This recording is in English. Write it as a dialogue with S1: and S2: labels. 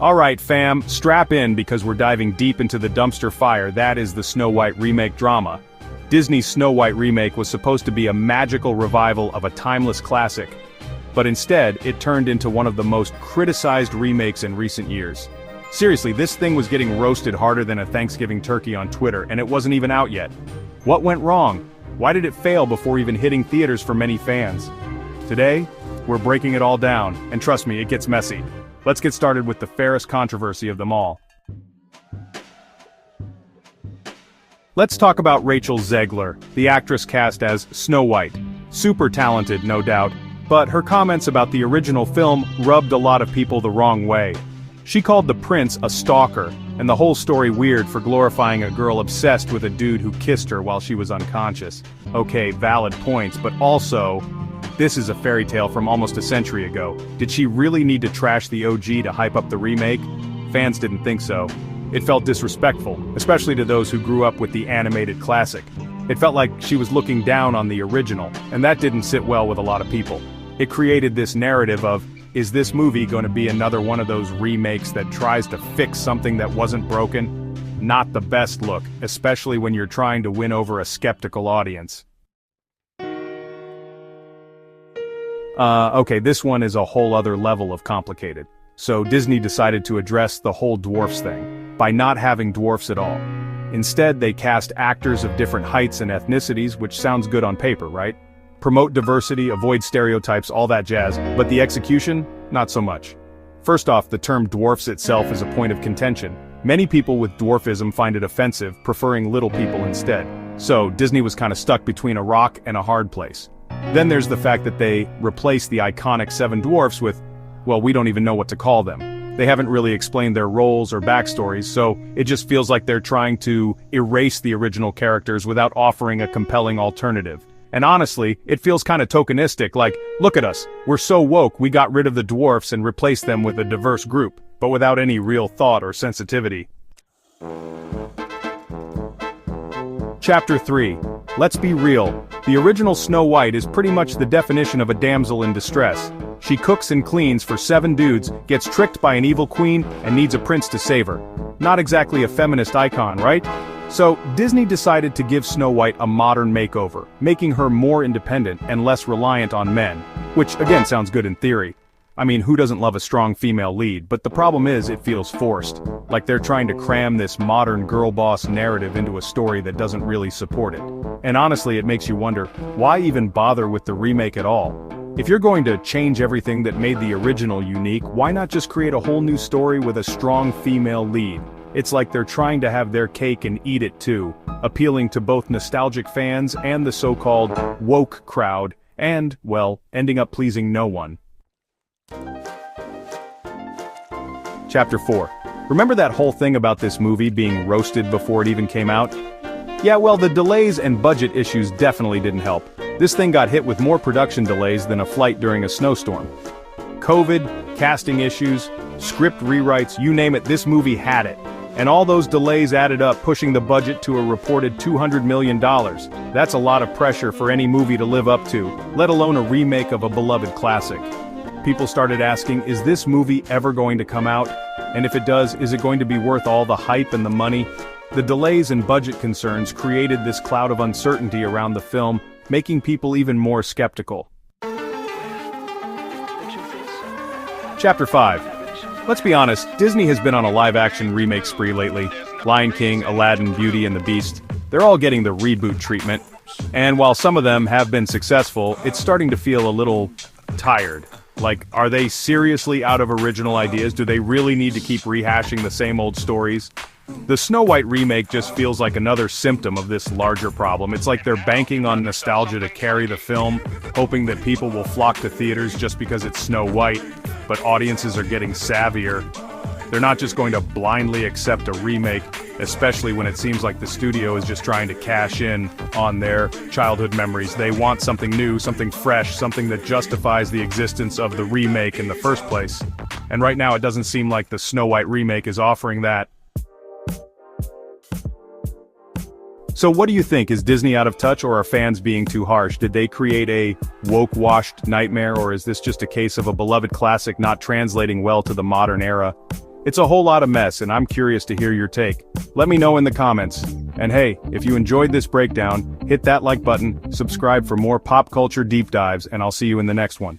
S1: Alright fam, strap in because we're diving deep into the dumpster fire that is the Snow White remake drama. Disney's Snow White remake was supposed to be a magical revival of a timeless classic, but instead, it turned into one of the most criticized remakes in recent years. Seriously, this thing was getting roasted harder than a Thanksgiving turkey on Twitter, and it wasn't even out yet. What went wrong? Why did it fail before even hitting theaters for many fans? Today, we're breaking it all down, and trust me, it gets messy. Let's get started with the fairest controversy of them all. Let's talk about Rachel Zegler, the actress cast as Snow White. Super talented, no doubt, but her comments about the original film rubbed a lot of people the wrong way. She called the prince a stalker, and the whole story weird for glorifying a girl obsessed with a dude who kissed her while she was unconscious. Okay, valid points, but also, this is a fairy tale from almost a century ago. Did she really need to trash the OG to hype up the remake? Fans didn't think so. It felt disrespectful, especially to those who grew up with the animated classic. It felt like she was looking down on the original, and that didn't sit well with a lot of people. It created this narrative of, is this movie going to be another one of those remakes that tries to fix something that wasn't broken? Not the best look, especially when you're trying to win over a skeptical audience. Okay, this one is a whole other level of complicated. So Disney decided to address the whole dwarfs thing, by not having dwarfs at all. Instead, they cast actors of different heights and ethnicities, which sounds good on paper, right? Promote diversity, avoid stereotypes, all that jazz, but the execution? Not so much. First off, the term dwarfs itself is a point of contention. Many people with dwarfism find it offensive, preferring little people instead. So, Disney was kinda stuck between a rock and a hard place. Then there's the fact that they replaced the iconic seven dwarfs with, well, we don't even know what to call them. They haven't really explained their roles or backstories, so it just feels like they're trying to erase the original characters without offering a compelling alternative. And honestly, it feels kinda tokenistic, like, look at us, we're so woke we got rid of the dwarfs and replaced them with a diverse group, but without any real thought or sensitivity. Chapter 3. Let's be real. The original Snow White is pretty much the definition of a damsel in distress. She cooks and cleans for 7 dudes, gets tricked by an evil queen, and needs a prince to save her. Not exactly a feminist icon, right? So, Disney decided to give Snow White a modern makeover, making her more independent and less reliant on men. Which, again, sounds good in theory. I mean, who doesn't love a strong female lead, but the problem is it feels forced. Like they're trying to cram this modern girl boss narrative into a story that doesn't really support it. And honestly, it makes you wonder, why even bother with the remake at all? If you're going to change everything that made the original unique, why not just create a whole new story with a strong female lead? It's like they're trying to have their cake and eat it too, appealing to both nostalgic fans and the so-called woke crowd, and, well, ending up pleasing no one. Chapter 4. Remember that whole thing about this movie being roasted before it even came out? Yeah, well, the delays and budget issues definitely didn't help. This thing got hit with more production delays than a flight during a snowstorm. COVID, casting issues, script rewrites, you name it, this movie had it. And all those delays added up, pushing the budget to a reported $200 million. That's a lot of pressure for any movie to live up to, let alone a remake of a beloved classic. People started asking, is this movie ever going to come out? And if it does, is it going to be worth all the hype and the money? The delays and budget concerns created this cloud of uncertainty around the film, making people even more skeptical. Chapter 5. Let's be honest, Disney has been on a live-action remake spree lately. Lion King, Aladdin, Beauty and the Beast. They're all getting the reboot treatment. And while some of them have been successful, it's starting to feel a little tired. Like, are they seriously out of original ideas? Do they really need to keep rehashing the same old stories? The Snow White remake just feels like another symptom of this larger problem. It's like they're banking on nostalgia to carry the film, hoping that people will flock to theaters just because it's Snow White, but audiences are getting savvier. They're not just going to blindly accept a remake, especially when it seems like the studio is just trying to cash in on their childhood memories. They want something new, something fresh, something that justifies the existence of the remake in the first place. And right now it doesn't seem like the Snow White remake is offering that. So what do you think? Is Disney out of touch, or are fans being too harsh? Did they create a woke-washed nightmare, or is this just a case of a beloved classic not translating well to the modern era? It's a whole lot of mess and I'm curious to hear your take. Let me know in the comments. And hey, if you enjoyed this breakdown, hit that like button, subscribe for more pop culture deep dives, and I'll see you in the next one.